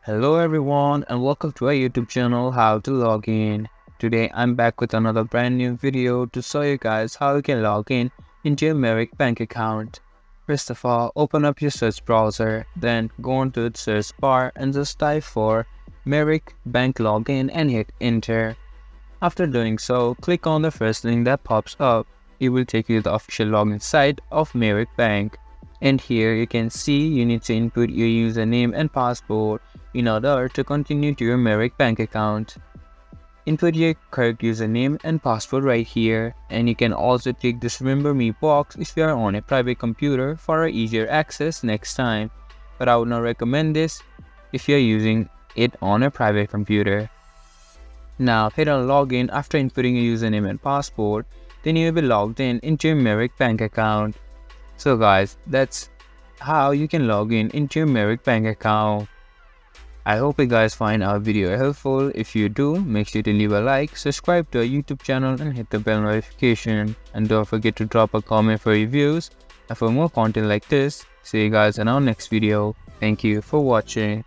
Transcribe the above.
Hello everyone and welcome to our YouTube channel How to Log In. Today I'm back with another brand new video to show you guys how you can log in into your Merrick Bank account. First of all, open up your search browser, then go into the search bar and just type for Merrick Bank Login and hit enter. After doing so, click on the first link that pops up. It will take you to the official login site of Merrick Bank. And here you can see you need to input your username and password in order to continue to your Merrick Bank account. Input your correct username and password right here, and you can also tick this remember me box if you are on a private computer for easier access next time, but I would not recommend this if you are using it on a private computer. Now hit on login after inputting your username and password, then you will be logged in into your Merrick Bank account. So guys, that's how you can log in into your Merrick Bank account. I hope you guys find our video helpful. If you do, make sure to leave a like, subscribe to our YouTube channel and hit the bell notification. And don't forget to drop a comment for reviews and for more content like this. See you guys in our next video. Thank you for watching.